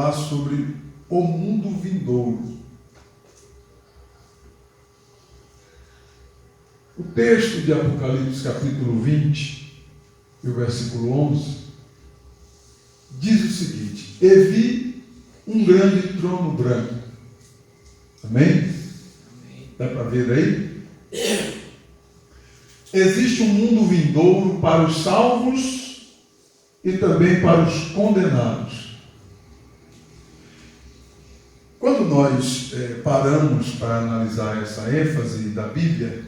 falar sobre o mundo vindouro. O texto de Apocalipse, capítulo 20, e o versículo 11, diz o seguinte: e vi um grande trono branco. Amém? Dá para ver aí? Existe um mundo vindouro para os salvos e também para os condenados. Quando nós paramos para analisar essa ênfase da Bíblia,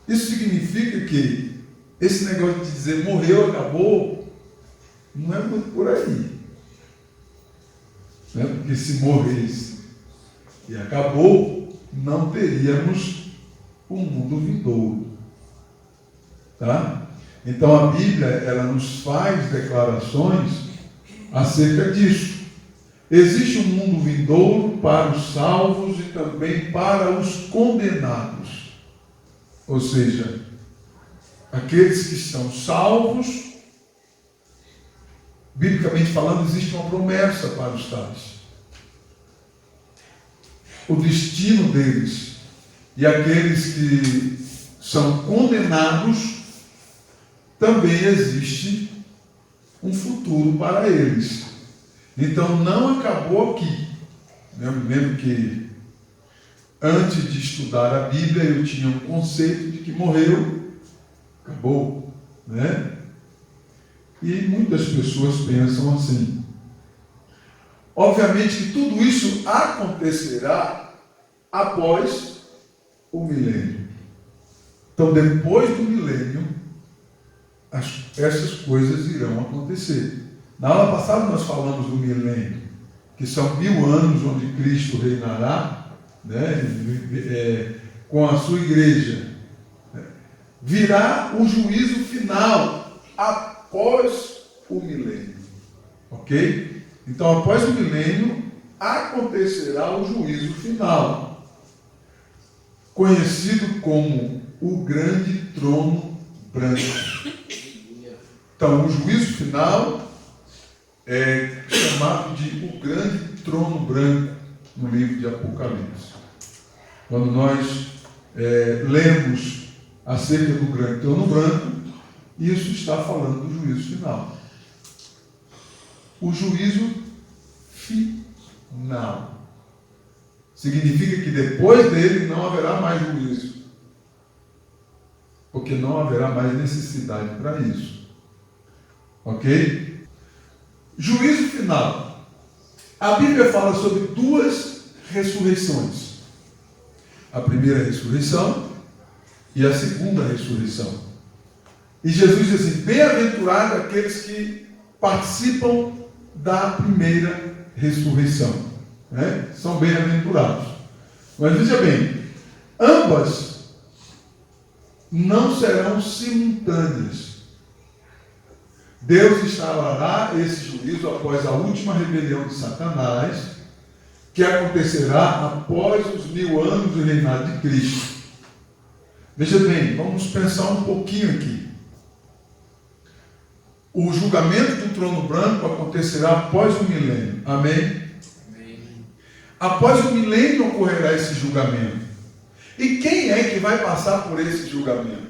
isso significa que esse negócio de dizer morreu, acabou, não é muito por aí. Não é porque se morresse e acabou, não teríamos um mundo vindouro. Tá? Então a Bíblia, ela nos faz declarações acerca disso. Existe um mundo vindouro para os salvos e também para os condenados. Ou seja, aqueles que estão salvos, biblicamente falando, existe uma promessa para os tais. O destino deles. E aqueles que são condenados, também existe um futuro para eles. Então não acabou aqui. Eu me lembro que antes de estudar a Bíblia eu tinha um conceito de que morreu, acabou, né? E muitas pessoas pensam assim. Obviamente que tudo isso acontecerá após o milênio. Então depois do milênio, essas coisas irão acontecer. Na aula passada nós falamos do milênio, que são 1000 anos onde Cristo reinará, né, com a sua igreja. Virá o juízo final após o milênio. Ok? Então após o milênio acontecerá o juízo final, conhecido como o grande trono branco. Então, o juízo final é chamado de o grande trono branco no livro de Apocalipse. Quando nós lemos acerca do grande trono branco, isso está falando do juízo final. O juízo final significa que depois dele não haverá mais juízo, porque não haverá mais necessidade para isso. Ok? Juízo final. A Bíblia fala sobre 2 ressurreições. A primeira ressurreição e a segunda ressurreição. E Jesus diz assim: bem-aventurado aqueles que participam da primeira ressurreição. Né? São bem-aventurados. Mas veja bem, ambas não serão simultâneas. Deus instalará esse juízo após a última rebelião de Satanás, que acontecerá após os 1000 anos do reinado de Cristo. Veja bem, vamos pensar um pouquinho aqui. O julgamento do trono branco acontecerá após o milênio. Amém? Amém. Após o milênio ocorrerá esse julgamento. E quem é que vai passar por esse julgamento?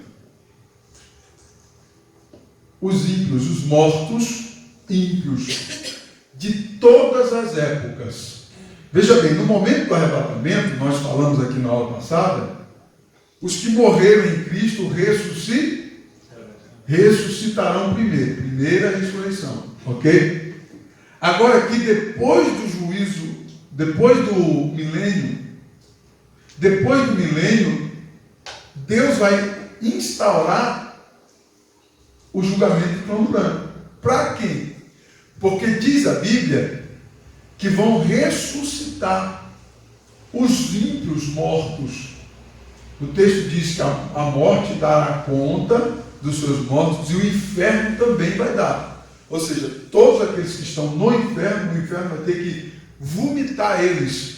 Os ímpios, os mortos ímpios de todas as épocas. Veja bem, no momento do arrebatamento, nós falamos aqui na aula passada, os que morreram em Cristo ressuscitarão primeiro, primeira ressurreição, ok? Agora aqui, depois do juízo, depois do milênio, Deus vai instaurar o julgamento do trono branco. Para quem? Porque diz a Bíblia que vão ressuscitar os ímpios mortos. O texto diz que a morte dará conta dos seus mortos e o inferno também vai dar. Ou seja, todos aqueles que estão no inferno, o inferno vai ter que vomitar eles,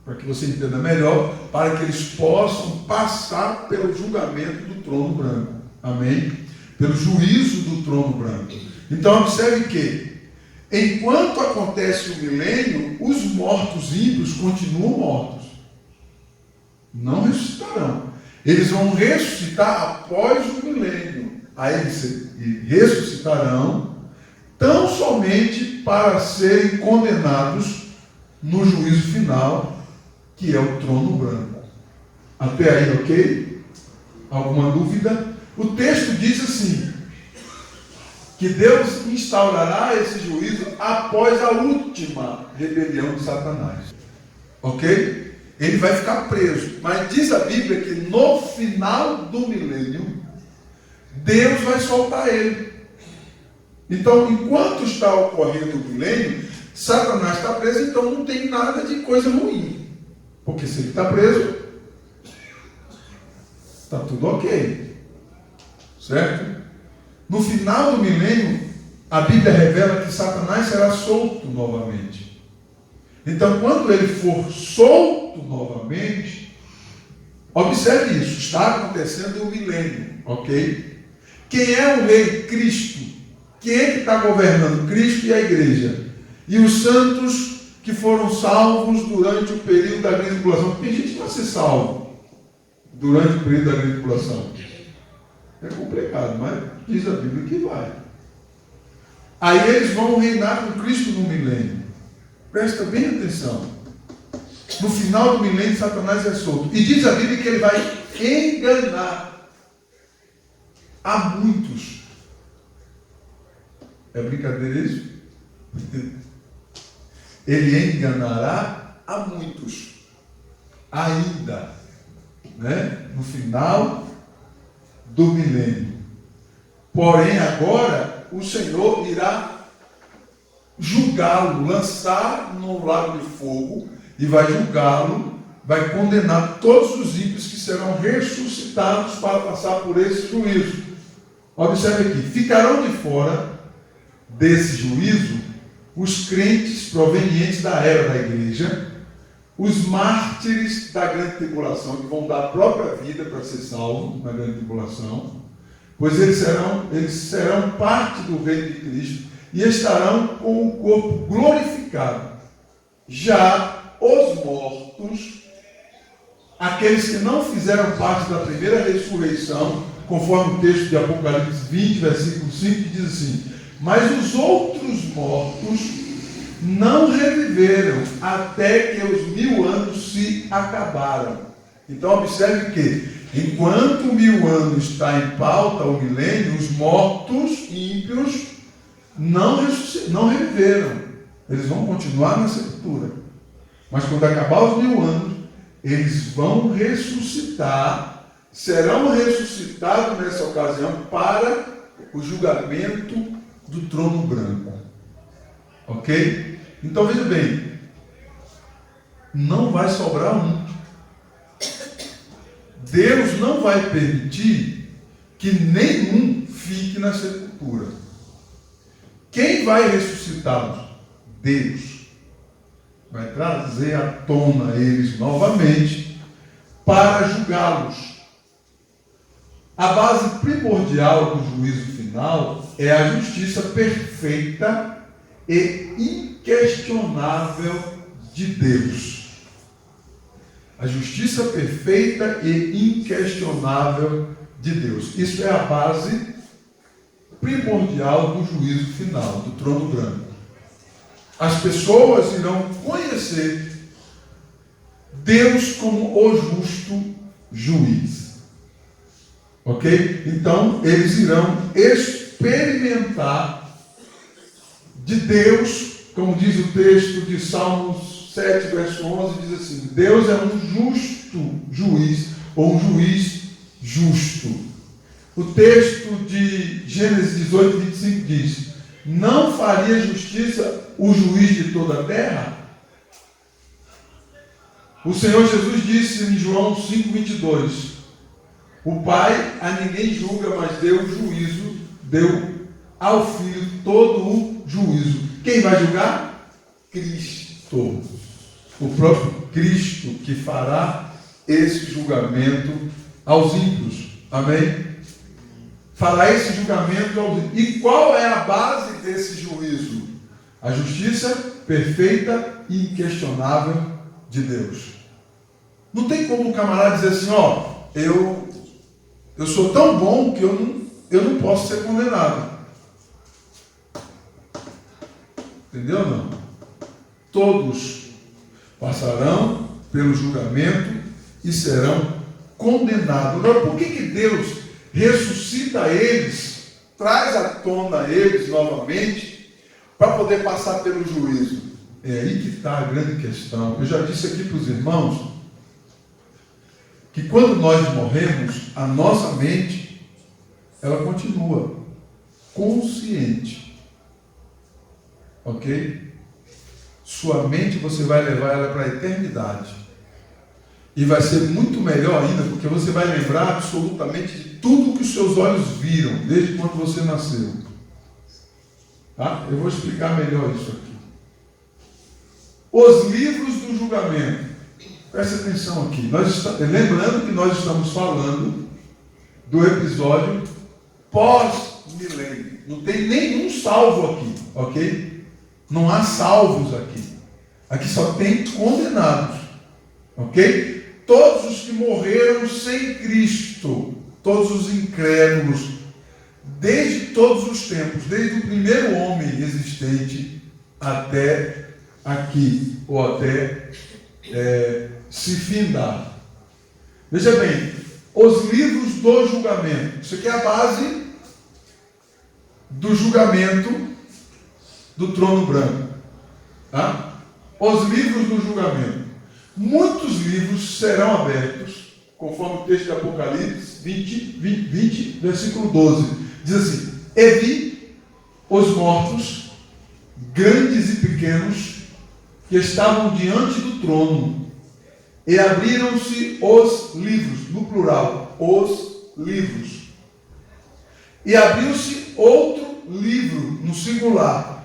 para que você entenda melhor, para que eles possam passar pelo julgamento do trono branco. Amém? Pelo juízo do trono branco. Então observe que enquanto acontece o milênio, os mortos ímpios continuam mortos. Não ressuscitarão. Eles vão ressuscitar após o milênio. Aí eles ressuscitarão tão somente para serem condenados no juízo final, que é o trono branco. Até aí, ok? Alguma dúvida? O texto diz assim, que Deus instaurará esse juízo após a última rebelião de Satanás. Ok? Ele vai ficar preso. Mas diz a Bíblia que no final do milênio, Deus vai soltar ele. Então, enquanto está ocorrendo o milênio, Satanás está preso, então não tem nada de coisa ruim. Porque se ele está preso, está tudo ok. Certo? No final do milênio, a Bíblia revela que Satanás será solto novamente. Então, quando ele for solto novamente, observe isso, está acontecendo o milênio, ok? Quem é o rei? Cristo. Quem é que está governando? Cristo e a igreja. E os santos que foram salvos durante o período da grande tribulação. Porque a gente vai ser salvo durante o período da grande tribulação. É complicado, mas diz a Bíblia que vai. Aí eles vão reinar com Cristo no milênio. Presta bem atenção. No final do milênio, Satanás é solto. E diz a Bíblia que ele vai enganar a muitos. É brincadeira isso? Ele enganará a muitos. Ainda. Né? No final do milênio. Porém, agora, o Senhor irá julgá-lo, lançar no lago de fogo e vai julgá-lo, vai condenar todos os ímpios que serão ressuscitados para passar por esse juízo. Observe aqui, ficarão de fora desse juízo os crentes provenientes da era da igreja, os mártires da grande tribulação, que vão dar a própria vida para ser salvos na grande tribulação, pois eles serão parte do reino de Cristo e estarão com o corpo glorificado. Já os mortos, aqueles que não fizeram parte da primeira ressurreição, conforme o texto de Apocalipse 20, versículo 5, que diz assim: mas os outros mortos não reviveram até que os 1000 anos se acabaram. Então observe que, enquanto 1000 anos está em pauta, o milênio, os mortos ímpios não reviveram. Eles vão continuar na sepultura. Mas quando acabar os 1000 anos, eles vão ressuscitar, serão ressuscitados nessa ocasião para o julgamento do trono branco. Ok? Então veja bem, não vai sobrar um. Deus não vai permitir que nenhum fique na sepultura. Quem vai ressuscitá-los? Deus. Vai trazer à tona eles novamente para julgá-los. A base primordial do juízo final é a justiça perfeita e inquestionável de Deus. A justiça perfeita e inquestionável de Deus. Isso é a base primordial do juízo final, do trono branco. As pessoas irão conhecer Deus como o justo juiz. Ok? Então, eles irão experimentar de Deus, como diz o texto de Salmos 7, verso 11, diz assim: Deus é um justo juiz, ou um juiz justo. O texto de Gênesis 18, 25 diz: não faria justiça o juiz de toda a terra? O Senhor Jesus disse em João 5, 22: o Pai a ninguém julga, mas deu juízo, deu ao Filho todo o juízo. Quem vai julgar? Cristo. O próprio Cristo que fará esse julgamento aos ímpios. Amém? Fará esse julgamento aos ímpios. E qual é a base desse juízo? A justiça perfeita e inquestionável de Deus. Não tem como um camarada dizer assim, eu sou tão bom que eu não posso ser condenado. Entendeu ou não? Todos passarão pelo julgamento e serão condenados. Agora, por que Deus ressuscita eles, traz à tona eles novamente, para poder passar pelo juízo? É aí que está a grande questão. Eu já disse aqui para os irmãos, que quando nós morremos, a nossa mente, ela continua consciente. Ok? Sua mente, você vai levar ela para a eternidade. E vai ser muito melhor ainda, porque você vai lembrar absolutamente de tudo que os seus olhos viram, desde quando você nasceu. Tá? Eu vou explicar melhor isso aqui. Os livros do julgamento. Preste atenção aqui. Lembrando que nós estamos falando do episódio pós-milênio. Não tem nenhum salvo aqui, ok? Não há salvos aqui. Aqui só tem condenados, ok? Todos os que morreram sem Cristo, todos os incrédulos, desde todos os tempos, desde o primeiro homem existente até aqui, ou até se findar. Veja bem, os livros do julgamento. Isso aqui é a base do julgamento do trono branco. Tá? Os livros do julgamento. Muitos livros serão abertos, conforme o texto de Apocalipse 20, versículo 12. Diz assim: e vi os mortos, grandes e pequenos, que estavam diante do trono, e abriram-se os livros, no plural, os livros. E abriu-se outro livro, no singular,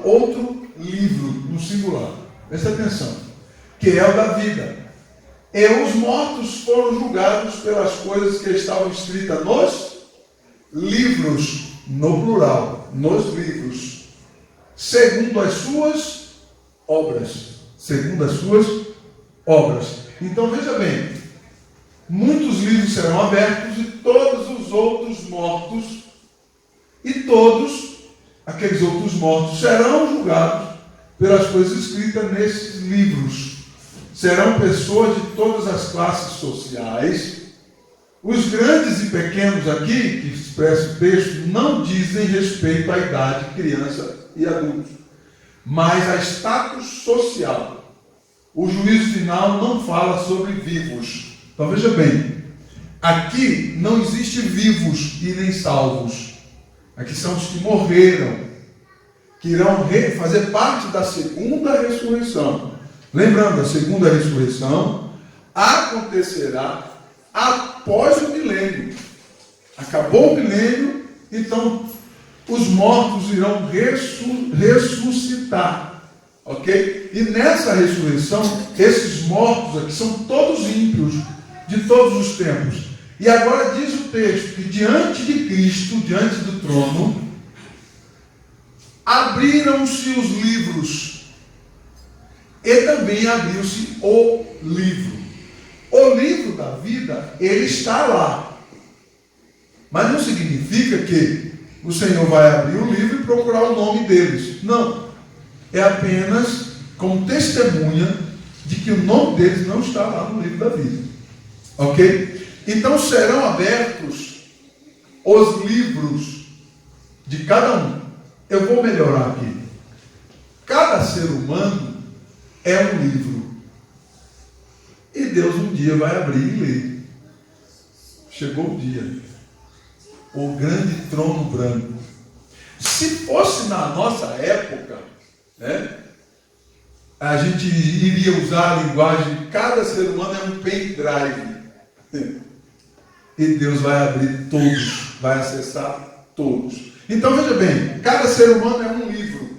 outro livro, no singular. Presta atenção, que é o da vida. E os mortos foram julgados pelas coisas que estavam escritas nos livros, no plural, nos livros, segundo as suas obras. Segundo as suas obras. Então veja bem, muitos livros serão abertos e todos os outros mortos, e todos aqueles outros mortos serão julgados pelas coisas escritas nesses livros. Serão pessoas de todas as classes sociais. Os grandes e pequenos aqui, que expressa o texto, não dizem respeito à idade, criança e adulto, mas a status social. O juízo final não fala sobre vivos. Então veja bem, aqui não existe vivos e nem salvos. Aqui são os que morreram, que irão fazer parte da segunda ressurreição. Lembrando, a segunda ressurreição acontecerá após o milênio. Acabou o milênio, então os mortos irão ressuscitar. Ok? E nessa ressurreição, esses mortos aqui são todos ímpios, de todos os tempos. E agora diz o texto que diante de Cristo, diante do trono, abriram-se os livros. E também abriu-se o livro. O livro da vida, ele está lá. Mas não significa que o Senhor vai abrir o livro e procurar o nome deles. Não. É apenas como testemunha de que o nome deles não está lá no livro da vida. Ok? Então serão abertos os livros de cada um. Eu vou melhorar aqui. Cada ser humano é um livro. E Deus um dia vai abrir e ler. Chegou o dia. O grande trono branco. Se fosse na nossa época, a gente iria usar a linguagem de cada ser humano é um pendrive. E Deus vai abrir todos, vai acessar todos. Então veja bem, cada ser humano é um livro.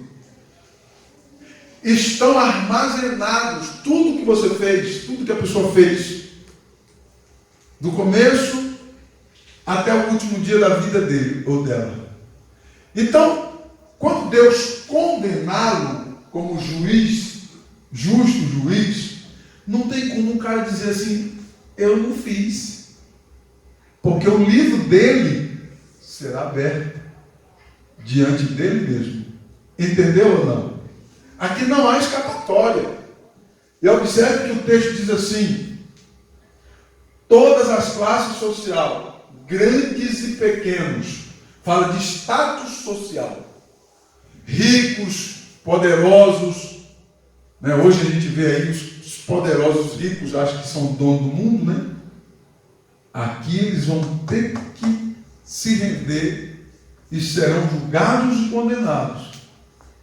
Estão armazenados tudo que você fez, tudo que a pessoa fez, do começo até o último dia da vida dele ou dela. Então, quando Deus condená-lo como juiz, justo juiz, não tem como um cara dizer assim, eu não fiz. Porque o livro dele será aberto diante dele mesmo. Entendeu ou não? Aqui não há escapatória. E observe que o texto diz assim, todas as classes sociais, grandes e pequenos, fala de status social, ricos, poderosos, né? Hoje a gente vê aí os poderosos ricos, acham que são dono do mundo, né? Aqui eles vão ter que se render e serão julgados e condenados,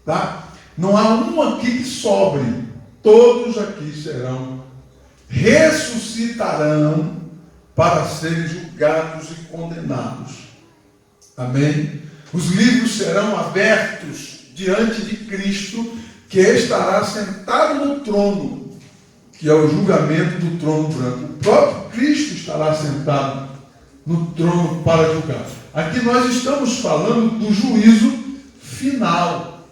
tá? Não há um aqui que sobre, todos aqui ressuscitarão para serem julgados e condenados. Amém? Os livros serão abertos diante de Cristo, que estará sentado no trono, que é o julgamento do trono branco. O próprio Cristo estará sentado no trono para julgar. Aqui nós estamos falando do juízo final.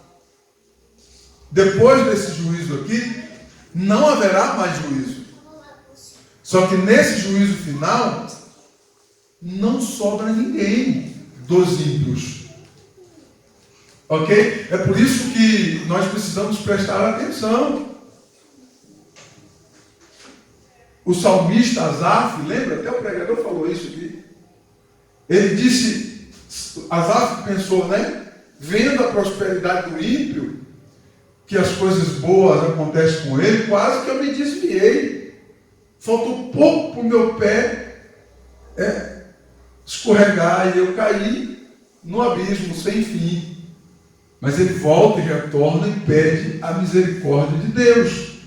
Depois desse juízo aqui, não haverá mais juízo. Só que nesse juízo final, não sobra ninguém dos ímpios. Ok? É por isso que nós precisamos prestar atenção. O salmista Asaf, lembra? Até o pregador falou isso aqui. Ele disse, Asaf pensou, né? Vendo a prosperidade do ímpio, que as coisas boas acontecem com ele, quase que eu me desviei. Faltou pouco para o meu pé escorregar e eu caí no abismo sem fim. Mas ele volta e retorna e pede a misericórdia de Deus.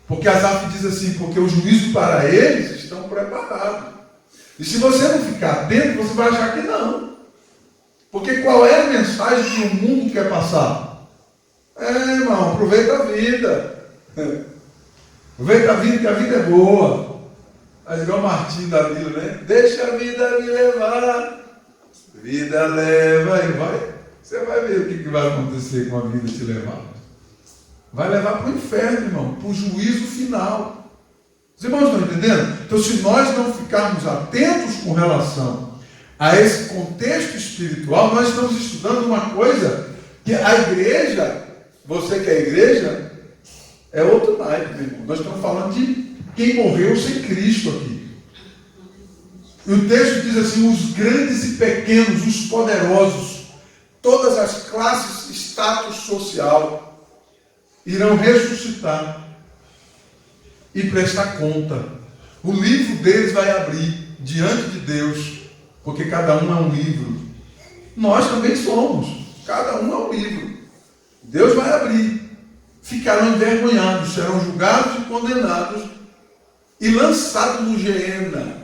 Porque Asaf diz assim, porque o juízo para eles estão preparados. E se você não ficar atento, você vai achar que não. Porque qual é a mensagem que o mundo quer passar? Irmão, aproveita a vida. Aproveita a vida, que a vida é boa. Mas igual o Martim da Vila, né? Deixa a vida me levar. Vida leva e vai. Você vai ver o que vai acontecer com a vida te levar. Vai levar para o inferno, irmão, para o juízo final. Os irmãos estão entendendo? Então, se nós não ficarmos atentos com relação a esse contexto espiritual, nós estamos estudando uma coisa que a igreja, você que é igreja, é outro naipe, meu irmão. Nós estamos falando de quem morreu sem Cristo aqui. E o texto diz assim, os grandes e pequenos, os poderosos, todas as classes, status social, irão ressuscitar e prestar conta. O livro deles vai abrir diante de Deus, porque cada um é um livro. Nós também somos, cada um é um livro. Deus vai abrir, ficarão envergonhados, serão julgados e condenados e lançados no Geena,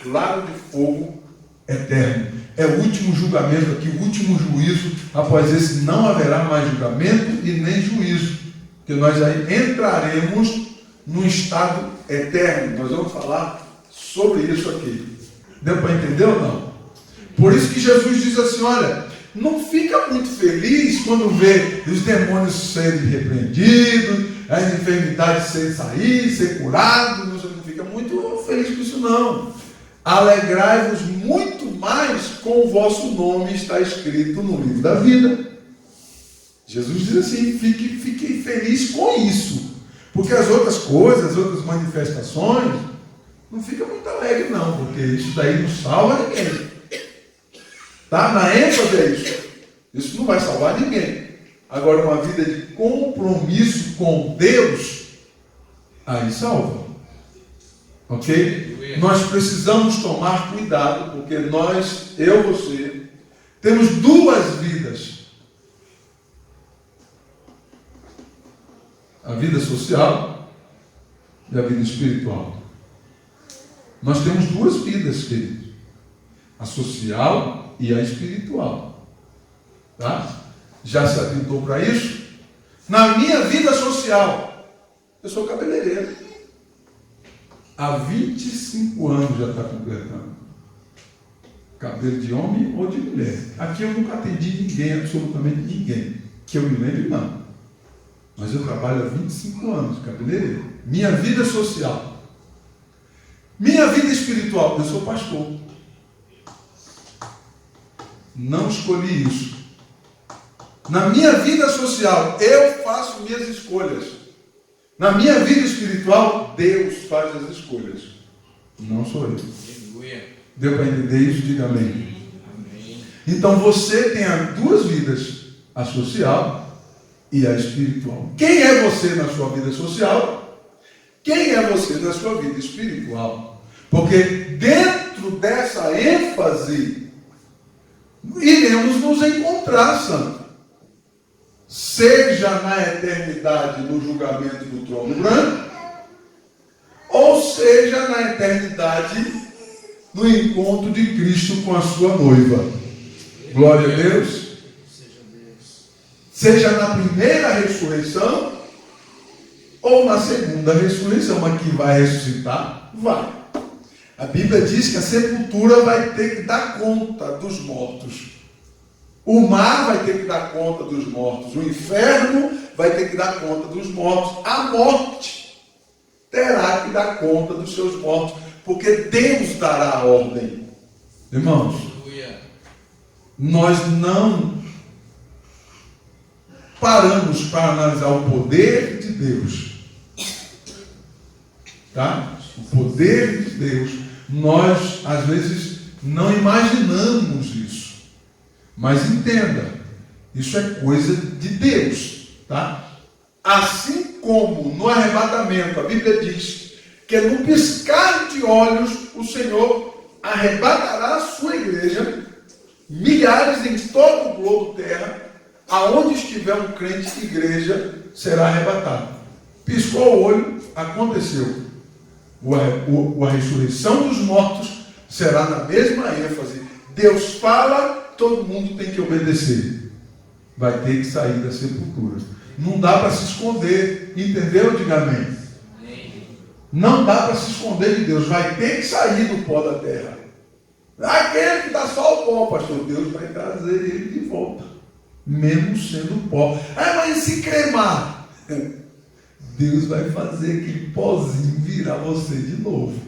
lago de fogo eterno. É o último julgamento aqui, o último juízo. Após esse não haverá mais julgamento e nem juízo, porque nós aí entraremos num estado eterno. Nós vamos falar sobre isso aqui. Deu para entender ou não? Por isso que Jesus diz assim, olha, não fica muito feliz quando vê os demônios serem repreendidos, as enfermidades ser curadas, não fica muito feliz com isso não. Alegrai-vos muito mais com o vosso nome está escrito no livro da vida. Jesus diz assim, fique feliz com isso. Porque as outras coisas, as outras manifestações, não fica muito alegre não, porque isso daí não salva ninguém. Tá? Na ênfase é isso. Isso não vai salvar ninguém. Agora, uma vida de compromisso com Deus, aí salva. Ok? Nós precisamos tomar cuidado, porque nós, você, temos duas vidas. A vida social e a vida espiritual. Nós temos duas vidas, queridos. A social e a espiritual. Tá? Já se atentou para isso? Na minha vida social, eu sou cabeleireiro. Há 25 anos já está completando. Cabelo de homem ou de mulher. Aqui eu nunca atendi ninguém, absolutamente ninguém. Que eu me lembre, não. Mas eu trabalho há 25 anos, cabeleireiro. Minha vida social. Minha vida espiritual. Eu sou pastor. Não escolhi isso. Na minha vida social, eu faço minhas escolhas. Na minha vida espiritual, Deus faz as escolhas. Não sou eu. Deu para entender isso? Diga amém. Então você tem as duas vidas, a social e a espiritual. Quem é você na sua vida social? Quem é você na sua vida espiritual? Porque dentro dessa ênfase, iremos nos encontrar, santo. Seja na eternidade no julgamento do trono branco, ou seja na eternidade no encontro de Cristo com a sua noiva. Glória a Deus. Seja na primeira ressurreição ou na segunda ressurreição. Mas quem vai ressuscitar? Vai. A Bíblia diz que a sepultura vai ter que dar conta dos mortos. O mar vai ter que dar conta dos mortos. O inferno vai ter que dar conta dos mortos. A morte terá que dar conta dos seus mortos. Porque Deus dará a ordem. Irmãos, nós não paramos para analisar o poder de Deus. Tá? O poder de Deus. Nós, às vezes, não imaginamos isso. Mas entenda, isso é coisa de Deus. Tá? Assim como no arrebatamento, a Bíblia diz que no piscar de olhos o Senhor arrebatará a sua igreja, milhares em todo o globo terra, aonde estiver um crente, igreja será arrebatada. Piscou o olho, aconteceu. A ressurreição dos mortos será na mesma ênfase. Deus fala, todo mundo tem que obedecer. Vai ter que sair da sepultura. Não dá para se esconder, entendeu? Diga amém. Não dá para se esconder de Deus. Vai ter que sair do pó da terra. Aquele que dá só o pó, pastor, Deus vai trazer ele de volta. Mesmo sendo pó. Mas se cremar? Deus vai fazer aquele pozinho virar você de novo.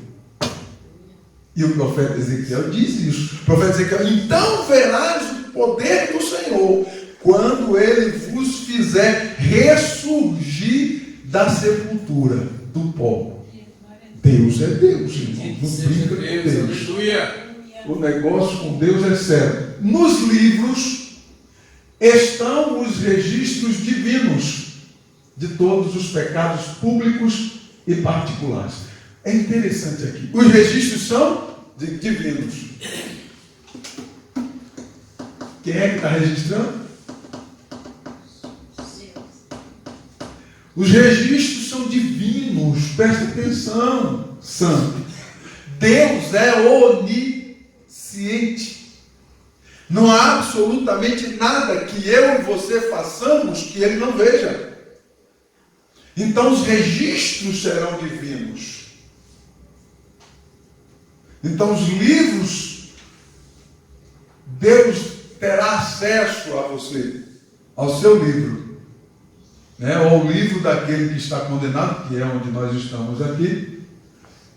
E o profeta Ezequiel diz isso. O profeta Ezequiel: então verás o poder do Senhor, quando ele vos fizer ressurgir da sepultura, do pó. Deus é Deus, irmão. Não brinca com Deus. O negócio com Deus é sério. Nos livros estão os registros divinos de todos os pecados públicos e particulares. É interessante aqui. Os registros são divinos. Quem é que está registrando? Os registros são divinos. Presta atenção, santo. Deus é onisciente. Não há absolutamente nada que eu e você façamos que ele não veja. Então os registros serão divinos. Então os livros, Deus terá acesso a você, ao seu livro. Ou ao livro daquele que está condenado, que é onde nós estamos aqui.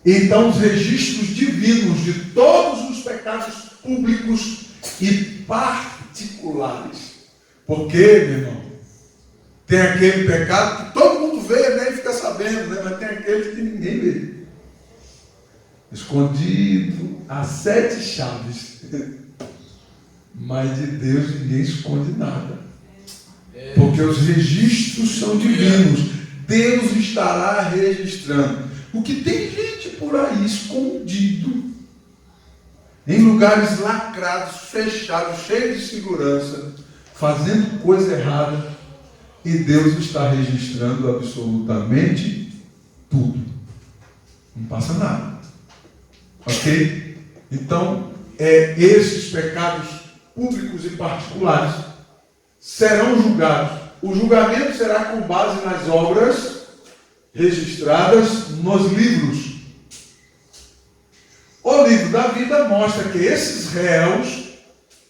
Então os registros divinos de todos os pecados públicos e particulares. Porque, meu irmão, tem aquele pecado que todo mundo vê, né, e fica sabendo, né, mas tem aquele que ninguém vê. Escondido a 7 chaves. Mas de Deus ninguém esconde nada. Porque os registros são divinos. Deus estará registrando. O que tem gente por aí escondido, em lugares lacrados, fechados, cheios de segurança, fazendo coisa errada, e Deus está registrando absolutamente tudo. Não passa nada. Ok? Então, esses pecados públicos e particulares serão julgados. O julgamento será com base nas obras registradas nos livros. O livro da vida mostra que esses réus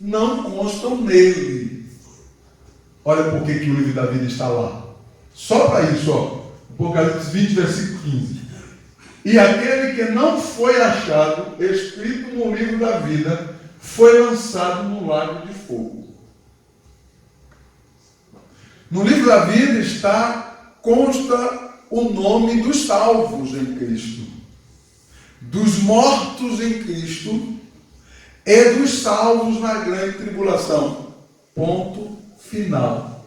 não constam nele. Olha por que o livro da vida está lá. Só para isso, ó. Apocalipse 20, versículo 15. E aquele que não foi achado, escrito no livro da vida, foi lançado no lago de fogo. No livro da vida consta o nome dos salvos em Cristo, dos mortos em Cristo e dos salvos na grande tribulação. Ponto final.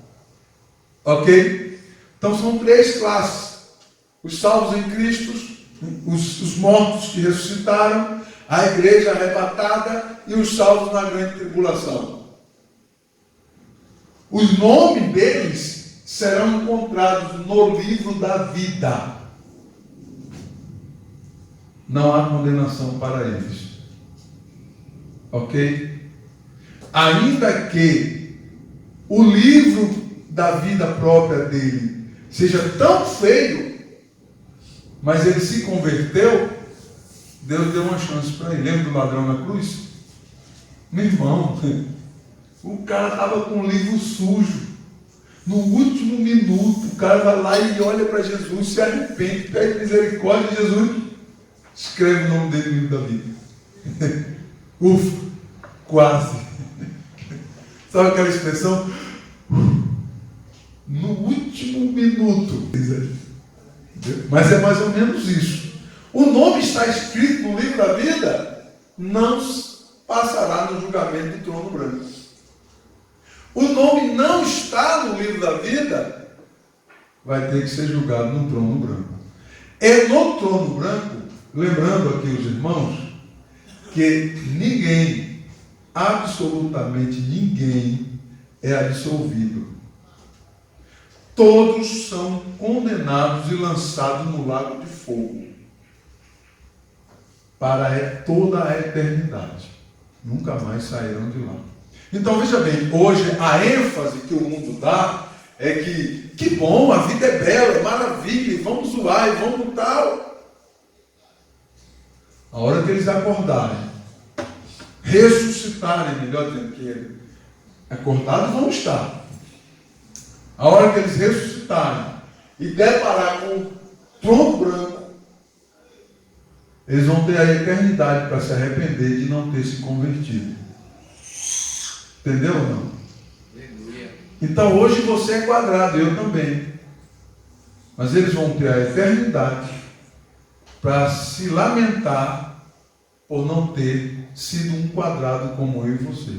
Ok? Então são três classes: os salvos em Cristo, os mortos que ressuscitaram, a igreja arrebatada e os salvos na grande tribulação. Os nomes deles serão encontrados no livro da vida. Não há condenação para eles. Ok? Ainda que o livro da vida própria dele seja tão feio, mas ele se converteu, Deus deu uma chance para ele. Lembra do ladrão na cruz? Meu irmão, o cara estava com o livro sujo. No último minuto, o cara vai lá e olha para Jesus, se arrepende, pede misericórdia de Jesus, escreve o nome dele no livro da vida. Ufa, quase. Sabe aquela expressão? No último minuto. Mas é mais ou menos isso. O nome está escrito no livro da vida, não passará no julgamento do trono branco. O nome não está no livro da vida, vai ter que ser julgado no trono branco. É no trono branco, lembrando aqui os irmãos, que ninguém, absolutamente ninguém, é absolvido. Todos são condenados e lançados no lago de fogo para toda a eternidade. Nunca mais sairão de lá. Então veja bem, hoje a ênfase que o mundo dá é que bom, a vida é bela, é maravilha, e vamos zoar, e vamos tal. A hora que eles acordarem, ressuscitarem, melhor dizendo que acordados vão estar. A hora que eles ressuscitarem e deparar com o trono branco, eles vão ter a eternidade para se arrepender de não ter se convertido. Entendeu ou não? Então hoje você é quadrado, eu também. Mas eles vão ter a eternidade para se lamentar por não ter sido um quadrado como eu e você.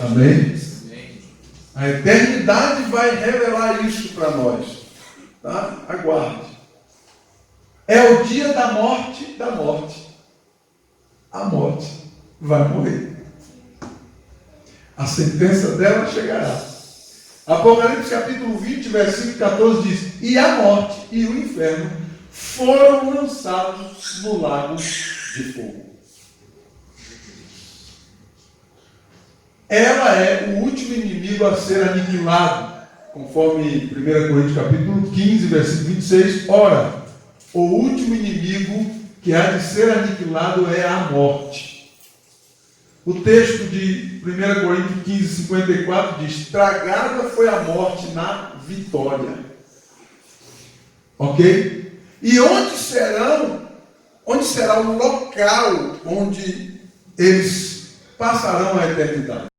Amém? A eternidade vai revelar isso para nós. Tá? Aguarde. É o dia da morte da morte. A morte vai morrer. A sentença dela chegará. Apocalipse capítulo 20, versículo 14 diz: e a morte e o inferno foram lançados no lago de fogo. Ela é o último inimigo a ser aniquilado, conforme 1 Coríntios capítulo 15, versículo 26. Ora, o último inimigo que há de ser aniquilado é a morte. O texto de 1 Coríntios 15, 54 diz: tragada foi a morte na vitória. Ok? E onde será o local onde eles passarão a eternidade?